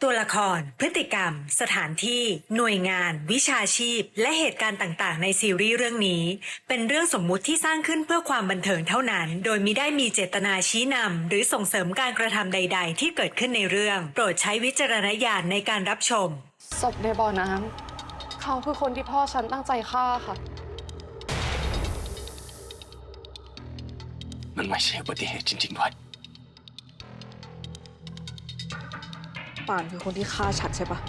ตัวละคร พฤติกรรม สถานที่ หน่วยงาน วิชาชีพ และเหตุการณ์ต่างๆในซีรีส์เรื่องนี้ เป็นเรื่องสมมุติที่สร้างขึ้นเพื่อความบันเทิงเท่านั้น โดยมิได้มีเจตนาชี้นำหรือส่งเสริมการกระทำใดๆที่เกิดขึ้นในเรื่อง โปรดใช้วิจารณญาณในการรับชม ศพในบ่อน้ำเขาคือคนที่พ่อฉันตั้งใจฆ่าค่ะ มันไม่ใช่อุบัติเหตุจริงๆด้วย ป่านคือคนที่ฆ่าฉันใช่ปะ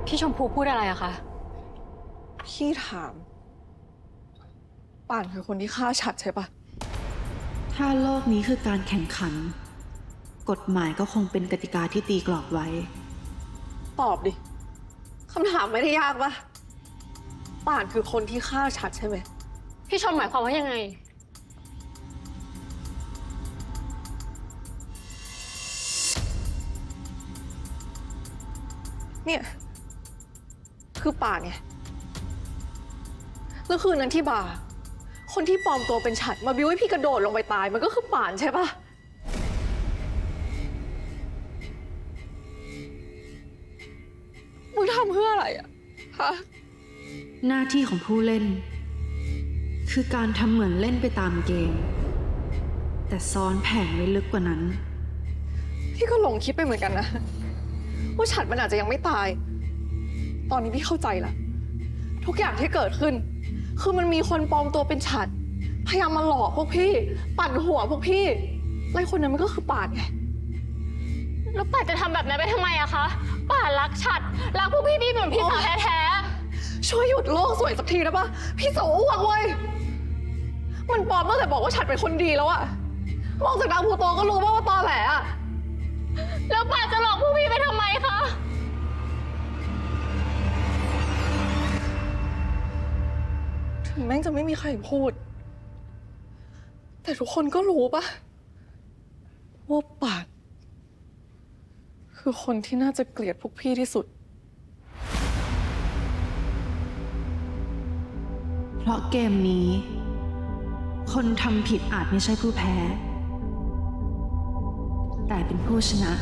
พี่ชมพูพูดอะไรอะคะ พี่ถาม ป่านคือคนที่ฆ่าฉันใช่ปะ ถ้าโลกนี้คือการแข่งขัน กฎหมายก็คงเป็นกติกาที่ตีกรอบไว้ ตอบดิคำถามไม่ได้ยากปะป่านคือคนที่ฆ่าฉันใช่ไหม พี่ชมหมายความว่ายังไง เนี่ยคือป่านไงแล้วคืนนั้นที่บาร์คนที่ปลอมตัวเป็นฉันมาบิ้วให้พี่กระโดดลงไปตายมันก็คือป่านใช่ปะมึงทำเพื่ออะไรอะฮะ หน้าที่ของผู้เล่น คือการทำเหมือนเล่นไปตามเกม แต่ซ้อนแผนไว้ลึกกว่านั้น พี่ก็หลงคิดไปเหมือนกันนะว่าฉันมันอาจจะยังไม่ตาย ตอนนี้พี่เข้าใจละทุกอย่างที่เกิดขึ้น คือมันมีคนปลอมตัวเป็นฉันพยายามมาหลอกพวกพี่ ปั่นหัวพวกพี่ไล่คนนั้นมันก็คือป่านไง แล้วป่าจะทำแบบนั้นไปทำไมอะคะ ป่ารักฉัดรักพวกพี่ๆเหมือนพี่สาวแท้ ช่วยหยุดโลกสวยสักทีนะปะพี่สาวอ้วกเว้ยมันปลอมตั้งแต่บอกว่าฉันเป็นคนดีแล้วอะมองจากดาวพลูโตก็รู้ว่าตอแหลอะ ๆแล้วป่าจะหลอกพวกพี่ไปทำไมคะ ถึงแม่งจะไม่มีใครพูด แต่ทุกคนก็รู้ปะว่าป่านคือคนที่น่าจะเกลียดพวกพี่ที่สุด เพราะเกมนี้ คนทำผิดอาจไม่ใช่ผู้แพ้ แต่เป็นผู้ชนะ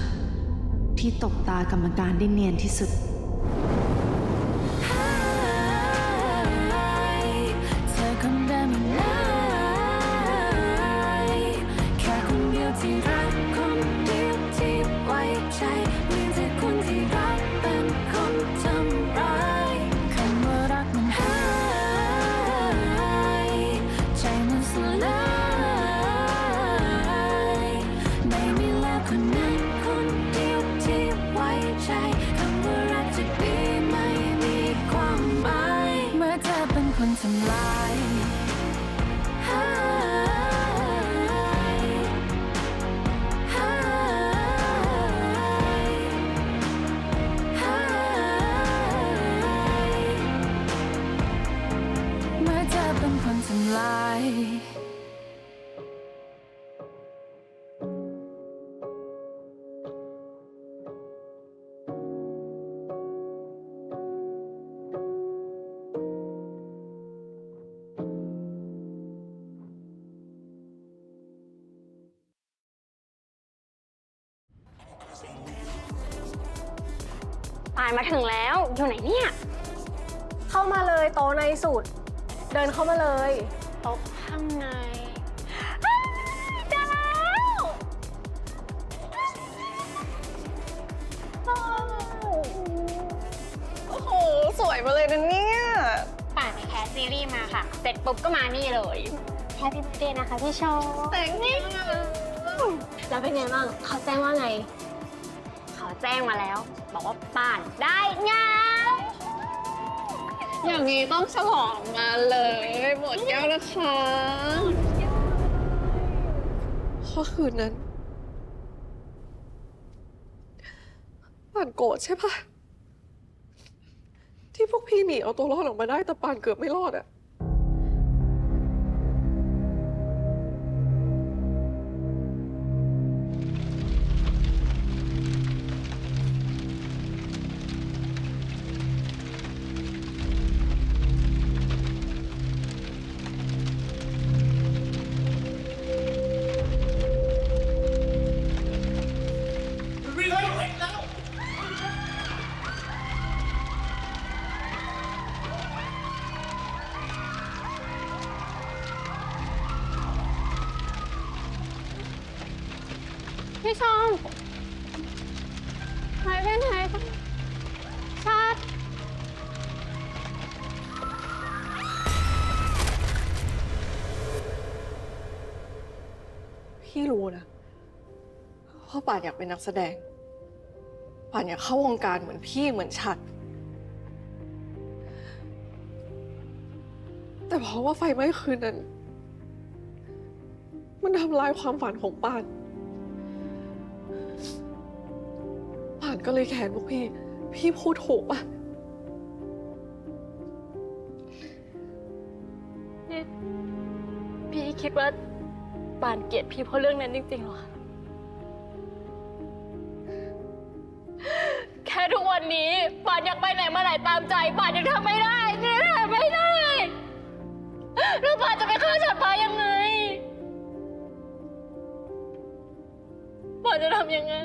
ที่ตบตากรรมการได้เนียนที่สุด เธอคนเดิมอีกไหมแค่คนเดียวที่รักคนเดียวที่ไว้ใจมีแต่คนที่รักเป็นคนทำร้ายคำว่ารักมันหายใจมันสลายไม่มีแล้วคนนั้นคนเดียวที่ไว้ใจคำว่ารักจะดีไม่มีความหมายเมื่อเธอเป็นคนทำลายเมื่อเธอเป็นคนทำลาย ป่านมาถึงแล้วอยู่ไหนเนี่ย เข้ามาเลยโต๊ะในสุด เดินเข้ามาเลย โต๊ะข้างในอ้าวเจอแล้ว โอ้โห สวยมาเลยนะเนี่ย ป่านไปแคสซีรีส์มาค่ะ เสร็จปุ๊บก็มานี่เลยแฮปปี้เบิร์ธเดย์นะคะพี่โชว์ แต่งนี่ แล้วเป็นไงบ้างเขาแจ้งว่าไง เขาแจ้งมาแล้ว บอกว่าป่านได้งาน อย่างนี้ต้องฉลองมาเลยหมดแก้วนะคะเพราะคืนนั้นป่านโกรธใช่ปะที่พวกพี่หนีเอาตัวรอดออกมาได้แต่ป่านเกือบไม่รอดอะ พี่ชมหายไปไหนชัด พี่รู้นะว่าป่านอยากเป็นนักแสดง ป่านอยากเข้าวงการเหมือนพี่เหมือนฉัด แต่เพราะว่าไฟไหม้คืนนั้น มันทำลายความฝันของป่าน ป่านก็เลยแค้นพวกพี่ พี่พูดถูกปะ พี่คิดว่าป่านเกลียดพี่เพราะเรื่องนั้นจริงๆเหรอคะแค่ทุกวันนี้ป่านอยากไปไหนมาไหนตามใจป่านยังทำไม่ได้ยังทำไม่ได้แล้วป่านจะไปฆ่าฉัดฟ้ายังไงป่านจะทำยังไง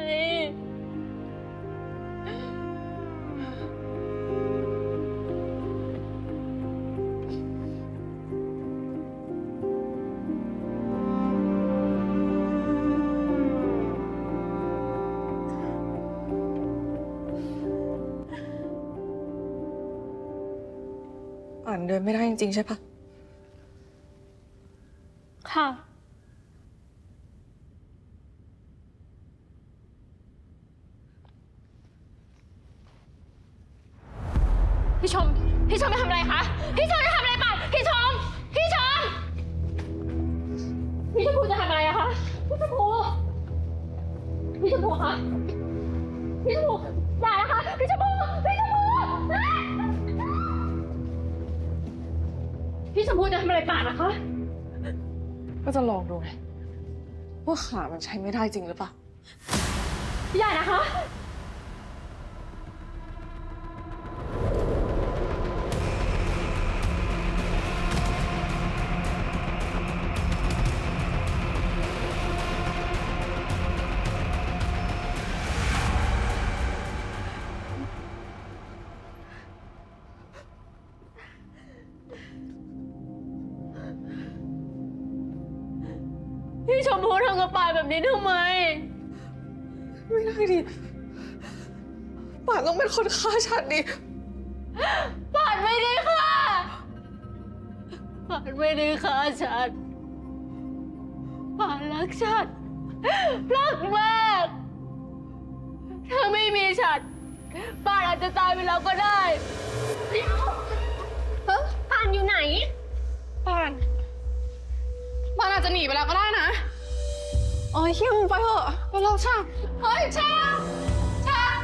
ป่านเดินไม่ได้จริงๆใช่ปะ ค่ะพี่ชมไปทำอะไรคะพี่ชมจะทำอะไรป่ะพี่ชมพี่ชมพูจะทำอะไรอะคะพี่ชมพูคะพี่ชมพูอย่านะคะพี่ชมพูพี่ชมพูจะทำอะไรป่ะนะคะ ก็จะลองดูไงว่าขามันใช้ไม่ได้จริงหรือเปล่า อย่านะคะพี่ชมพูทำกับป่านแบบนี้ทำไม ไม่ได้ดิ ป่านต้องเป็นคนฆ่าฉันดิ ป่านไม่ได้ค่ะป่านไม่ได้ฆ่าฉันป่านรักฉันรักมากถ้าไม่มีฉันป่านอาจจะตายไปแล้วก็ได้ป่านอยู่ไหน ป่านอาจจะหนีไปแล้วก็ได้นะโอ้ยคิวไปเถอะไปรอช่างเฮ้ยช่างฉัน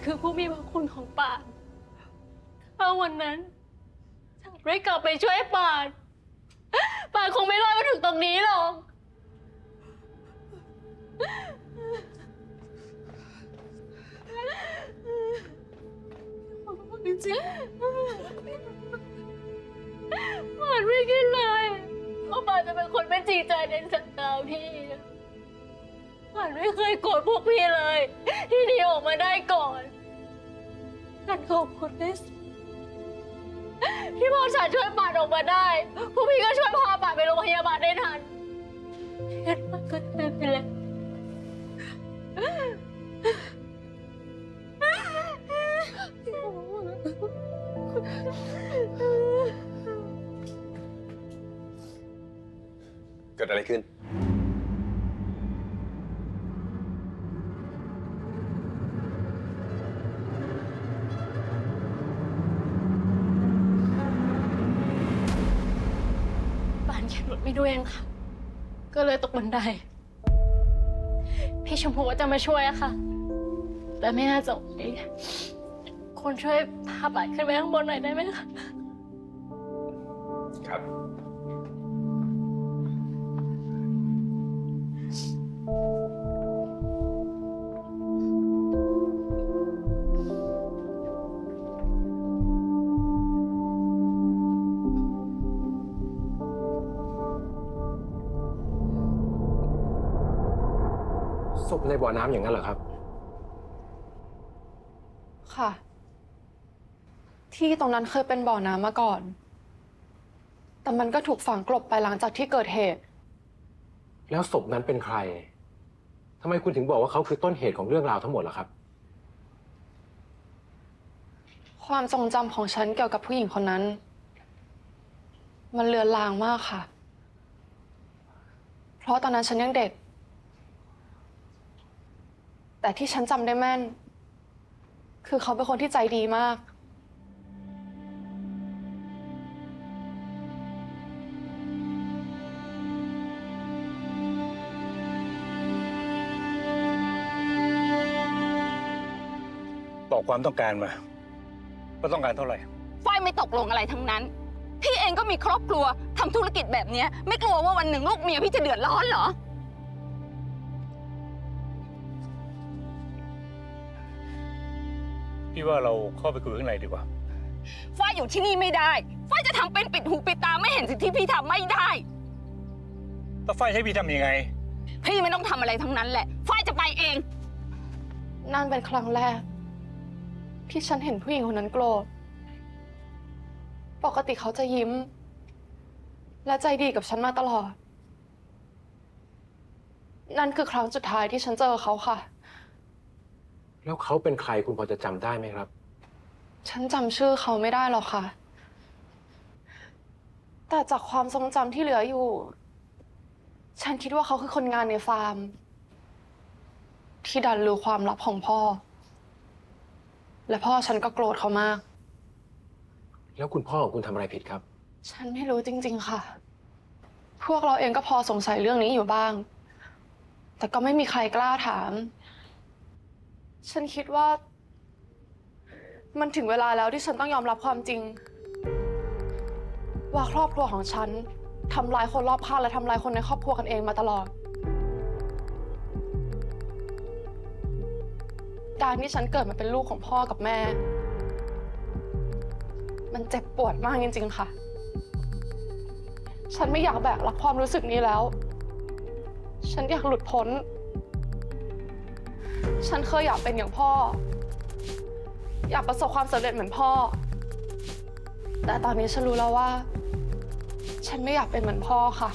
คือผู้มีพระคุณของป่านถ้าวันนั้นฉันไม่กลับไปช่วยป่านคงไม่รอดมาถึงตรงนี้หรอก จริงป่านไม่คิดเลยว่าป่านจะเป็นคนไม่จริงใจในสายตาพี่ป่านไม่เคยโกรธพวกพี่เลย ที่หนีออกมาได้ก่อนฉันขอบคุณที่สุดที่พอฉันช่วยป่านออกมาได้พวกพี่ก็ช่วยพาป่านไปโรงพยาบาลได้ทันเห็นมันก็ไม่เป็นไร เกิดอะไรขึ้น ป่านเข็นรถไม่ด้วยเองค่ะ ก็เลยตกบันได พี่ชมพูว่าจะมาช่วยอะค่ะ แต่ไม่น่าจะไหวคนช่วยพาป่านขึ้นไปข้างบนหน่อยได้ไหมคะ ครับ ศพในบ่อน้ำอย่างนั้นเหรอครับ ค่ะ ที่ตรงนั้นเคยเป็นบ่อน้ำมาก่อน แต่มันก็ถูกฝังกลบไปหลังจากที่เกิดเหตุ แล้วศพนั้นเป็นใครทำไมคุณถึงบอกว่าเขาคือต้นเหตุของเรื่องราวทั้งหมดล่ะครับ ความทรงจำของฉันเกี่ยวกับผู้หญิงคนนั้น มันเลือนลางมากค่ะ เพราะตอนนั้นฉันยังเด็ก แต่ที่ฉันจำได้แม่น คือเขาเป็นคนที่ใจดีมาก บอกความต้องการมาว่าต้องการเท่าไหร่ ฝ้ายไม่ตกลงอะไรทั้งนั้น พี่เองก็มีครอบครัวทำธุรกิจแบบเนี้ยไม่กลัวว่าวันหนึ่งลูกเมียพี่จะเดือดร้อนเหรอ พี่ว่าเราเข้าไปคุยข้างในดีกว่า ฝ้ายอยู่ที่นี่ไม่ได้ ฝ้ายจะทำเป็นปิดหูปิดตาไม่เห็นสิ่งที่พี่ทำไม่ได้ แต่ฝ้ายให้พี่ทำยังไง พี่ไม่ต้องทำอะไรทั้งนั้นแหละ ฝ้ายจะไปเอง นั่นเป็นครั้งแรก ที่ฉันเห็นผู้หญิงคนนั้นโกรธ ปกติเขาจะยิ้ม และใจดีกับฉันมาตลอด นั่นคือครั้งสุดท้ายที่ฉันเจอเขาค่ะ แล้วเขาเป็นใครคุณพอจะจำได้ไหมครับ ฉันจำชื่อเขาไม่ได้หรอกค่ะ แต่จากความทรงจำที่เหลืออยู่ ฉันคิดว่าเขาคือคนงานในฟาร์ม ที่ดันรู้ความลับของพ่อ และพ่อฉันก็โกรธเขามาก แล้วคุณพ่อของคุณทำอะไรผิดครับ ฉันไม่รู้จริงๆค่ะ พวกเราเองก็พอสงสัยเรื่องนี้อยู่บ้าง แต่ก็ไม่มีใครกล้าถาม ฉันคิดว่า มันถึงเวลาแล้วที่ฉันต้องยอมรับความจริง ว่าครอบครัวของฉันทำร้ายคนรอบข้างและทำร้ายคนในครอบครัวกันเองมาตลอด การที่ฉันเกิดมาเป็นลูกของพ่อกับแม่ มันเจ็บปวดมากจริงๆค่ะ ฉันไม่อยากแบกรับความรู้สึกนี้แล้ว ฉันอยากหลุดพ้น ฉันเคยอยากเป็นอย่างพ่อ อยากประสบความสำเร็จเหมือนพ่อ แต่ตอนนี้ฉันรู้แล้วว่า ฉันไม่อยากเป็นเหมือนพ่อค่ะ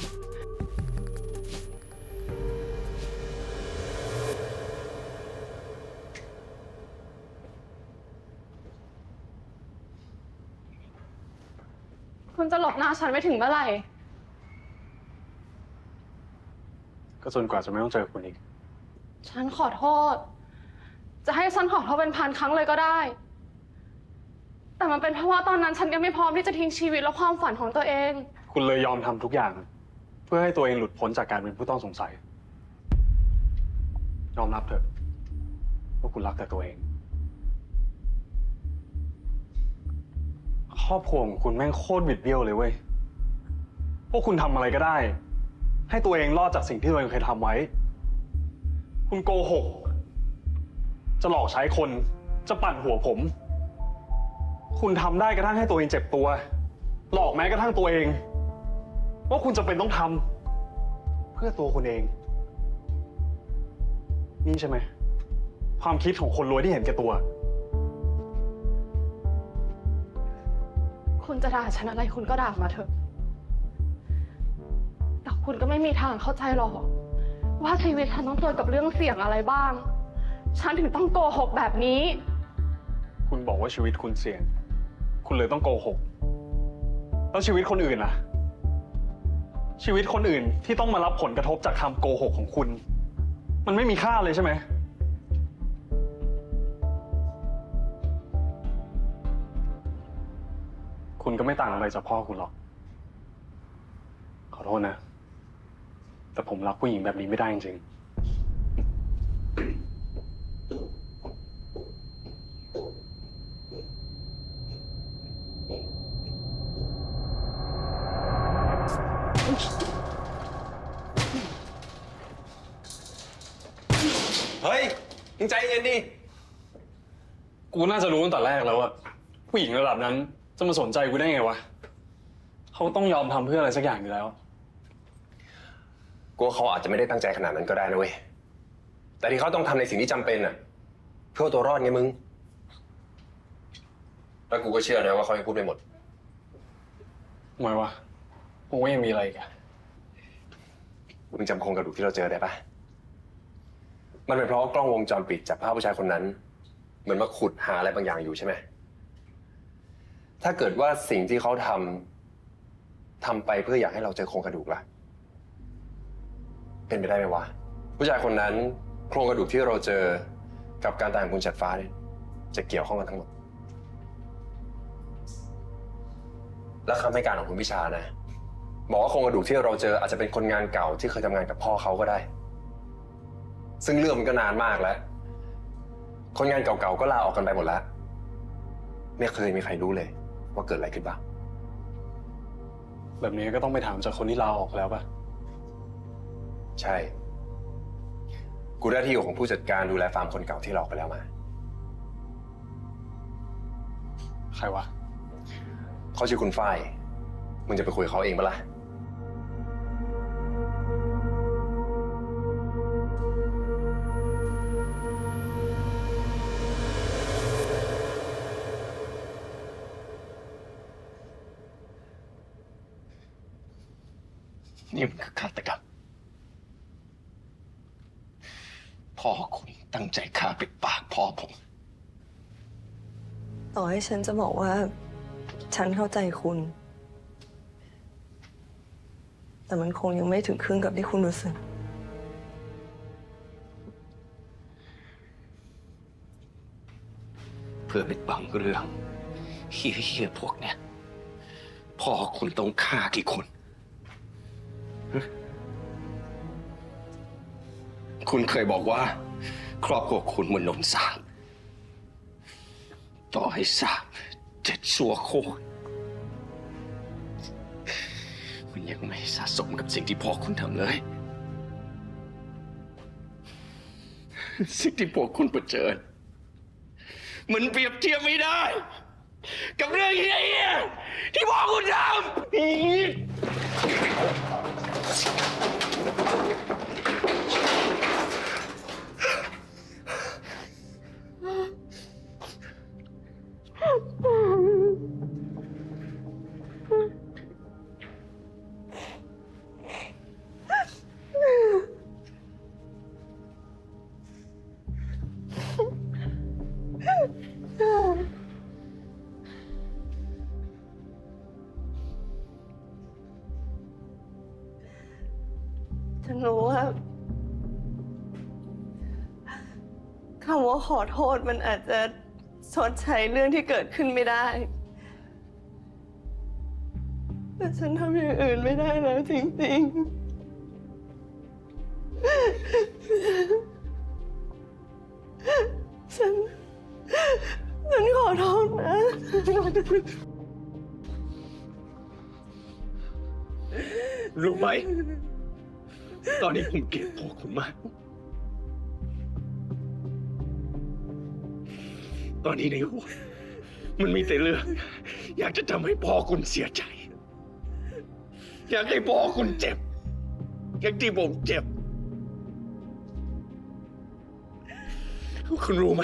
คุณจะหลบหน้าฉันไม่ถึงเมื่อไหร่ ก็จนกว่าจะไม่ต้องเจอคุณอีก ฉันขอโทษ จะให้ฉันขอโทษเป็นพันครั้งเลยก็ได้ แต่มันเป็นเพราะว่าตอนนั้นฉันยังไม่พร้อมที่จะทิ้งชีวิตและความฝันของตัวเอง คุณเลยยอมทำทุกอย่าง เพื่อให้ตัวเองหลุดพ้นจากการเป็นผู้ต้องสงสัย ยอมรับเถอะว่าคุณรักแต่ตัวเอง ครอบครัวของคุณแม่งโคตรบิดเบี้ยวเลยเว้ย พวกคุณทำอะไรก็ได้ ให้ตัวเองรอดจากสิ่งที่ตัวเองเคยทำไว้ คุณโกหก จะหลอกใช้คน จะปั่นหัวผม คุณทำได้กระทั่งให้ตัวเองเจ็บตัว หลอกแม้กระทั่งตัวเอง ว่าคุณจะเป็นต้องทำเพื่อตัวคุณเอง นี่ใช่ไหม ความคิดของคนรวยที่เห็นแก่ตัว คุณจะด่าฉันอะไรคุณก็ด่ามาเถอะ แต่คุณก็ไม่มีทางเข้าใจหรอกว่าชีวิตฉันต้องเจอกับเรื่องเสี่ยงอะไรบ้าง ฉันถึงต้องโกหกแบบนี้ คุณบอกว่าชีวิตคุณเสี่ยง คุณเลยต้องโกหก แล้วชีวิตคนอื่นล่ะ ชีวิตคนอื่นที่ต้องมารับผลกระทบจากคำโกหกของคุณ มันไม่มีค่าเลยใช่ไหม คุณก็ไม่ต่างอะไรจากพ่อคุณหรอก ขอโทษนะ แต่ผมรักผู้หญิงแบบนี้ไม่ได้จริง มึงใจเย็นดิ กูน่าจะรู้ตั้งแต่แรกแล้วอะผู้หญิงระดับนั้นจะมาสนใจกูได้ไงวะเขาต้องยอมทำเพื่ออะไรสักอย่างอยู่แล้ว กูว่าเขาอาจจะไม่ได้ตั้งใจขนาดนั้นก็ได้นะเว้ย แต่ที่เขาต้องทำในสิ่งที่จำเป็นอะเพื่อเอาตัวรอดไงมึง แล้วกูก็เชื่อนะว่าเขายังพูดไม่หมด ทำไมวะมึงว่ายังมีอะไรอีกอะ มึงจำโครงกระดูกที่เราเจอได้ปะมันเป็นเพราะกล้องวงจรปิดจับภาพผู้ชายคนนั้น เหมือนมาขุดหาอะไรบางอย่างอยู่ใช่ไหม ถ้าเกิดว่าสิ่งที่เขาทำไปเพื่ออยากให้เราเจอโครงกระดูกล่ะ เป็นไปได้ไหมวะ ผู้ชายคนนั้นโครงกระดูกที่เราเจอกับการตายของคุณฉัตรฟ้าเนี่ยจะเกี่ยวข้องกันทั้งหมด และคำให้การของคุณพิชานะบอกว่าโครงกระดูกที่เราเจออาจจะเป็นคนงานเก่าที่เคยทำงานกับพ่อเขาก็ได้ ซึ่งเรื่องมันก็นานมากแล้ว คนงานเก่าๆก็ลาออกกันไปหมดแล้วไม่เคยมีใครรู้เลยว่าเกิดอะไรขึ้นบ้าง แบบนี้ก็ต้องไปถามจากคนที่ลาออกแล้วปะ ใช่ กูได้ที่อยู่ของผู้จัดการดูแลฟาร์มคนเก่าที่เราออกไปแล้วมา ใครวะ เขาชื่อคุณฝ้าย มึงจะไปคุยกับเขาเองปะล่ะ นี่มันคือฆาตกรรมพ่อคุณตั้งใจฆ่าปิดปากพ่อผม ต่อให้ฉันจะบอกว่าฉันเข้าใจคุณ แต่มันคงยังไม่ถึงครึ่งกับที่คุณรู้สึก เพื่อปิดบังเรื่องเฮี้ยๆพวกเนี้ยพ่อคุณต้องฆ่ากี่คนฮะคุณเคยบอกว่า ครอบครัวคุณเหมือนนนสาบต่อให้สาบ7 ชั่วโคตรมันยังไม่สะสมกับสิ่งที่พ่อคุณทำเลย สิ่งที่พวกคุณเผชิญมันเปรียบเทียบไม่ได้ กับเรื่องเฮี้ยๆที่พ่อคุณทฉันรู้ว่าคำว่าขอโทษมันอาจจะชดใช้เรื่องที่เกิดขึ้นไม่ได้ แต่ฉันทำอย่างอื่นไม่ได้แล้วจริงๆ ฉันขอโทษนะ รู้ไหม ตอนนี้ผมเกลียดพ่อคุณมาก ตอนนี้ในหัวมันมีแต่เรื่องอยากจะทำให้พ่อคุณเสียใจ อยากให้พ่อคุณเจ็บ อย่างที่ผมเจ็บ คุณรู้ไหม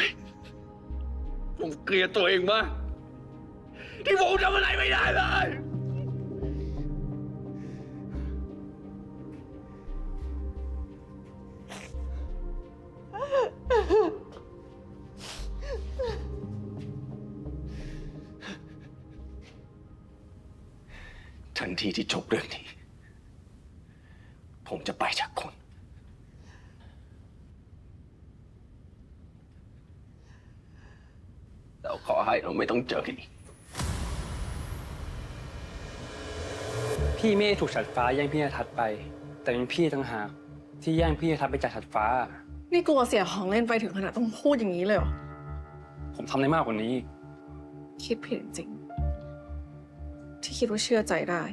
ผมเกลียดตัวเองมาก ที่ผมทำอะไรไม่ได้เลย ทันทีที่จบเรื่องนี้ ผมจะไปจากคุณ แต่ขอให้เราไม่ต้องเจอกันอีก พี่ไม่ได้ถูกฉัตรฟ้าแย่งพี่ณทัศน์ไป แต่เป็นพี่ต่างหากที่แย่งพี่ณทัศน์ไปจากฉัตรฟ้า นี่กลัวเสียของเล่นไปถึงขนาดต้องพูดอย่างนี้เลยเหรอ ผมทำได้มากกว่านี้ คิดผิดจริงๆที่คิดว่าเชื่อใจได้